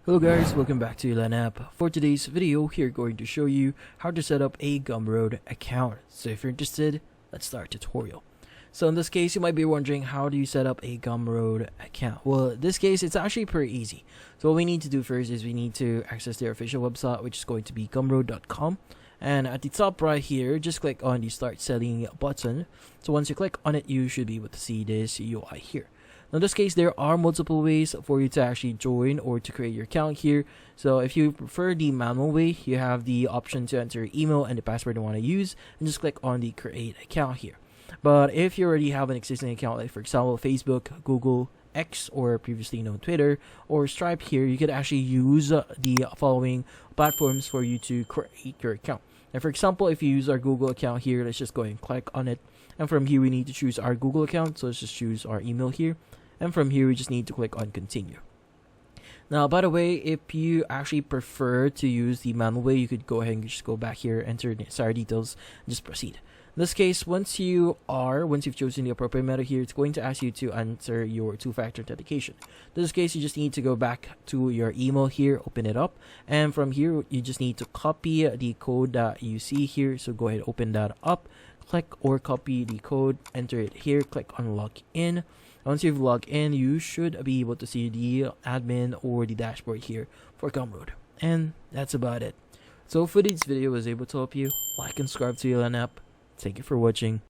Hello guys, welcome back to Lan app. For today's video, we're going to show you how to set up a GumRoad account. So if you're interested, let's start tutorial. So in this case, you might be wondering, how do you set up a GumRoad account? Well, in this case, it's actually pretty easy. So what we need to do first is we need to access their official website, which is going to be gumroad.com. And at the top right here, just click on the Start Selling button. So once you click on it, you should be able to see this UI here. Now, in this case, there are multiple ways for you to actually join or to create your account here. So if you prefer the manual way, you have the option to enter your email and the password you want to use, and just click on the create account here. But if you already have an existing account, like for example Facebook, Google, X, or previously known Twitter, or Stripe here, you could actually use the following platforms for you to create your account. And for example, if you use our Google account here, let's just go ahead and click on it. And from here, we need to choose our Google account. So let's just choose our email here. And from here, we just need to click on continue. Now, by the way, if you actually prefer to use the manual way, you could go ahead and just go back here, enter the desired details, and just proceed. In this case, once you've chosen the appropriate method here, it's going to ask you to enter your two-factor authentication. In this case, you just need to go back to your email here, open it up, and from here, you just need to copy the code that you see here. So go ahead, open that up, click or copy the code, enter it here, click on log in. Once you've logged in, you should be able to see the admin or the dashboard here for GumRoad. And that's about it. So hopefully this video was able to help you. Like and subscribe to Lan app. Thank you for watching.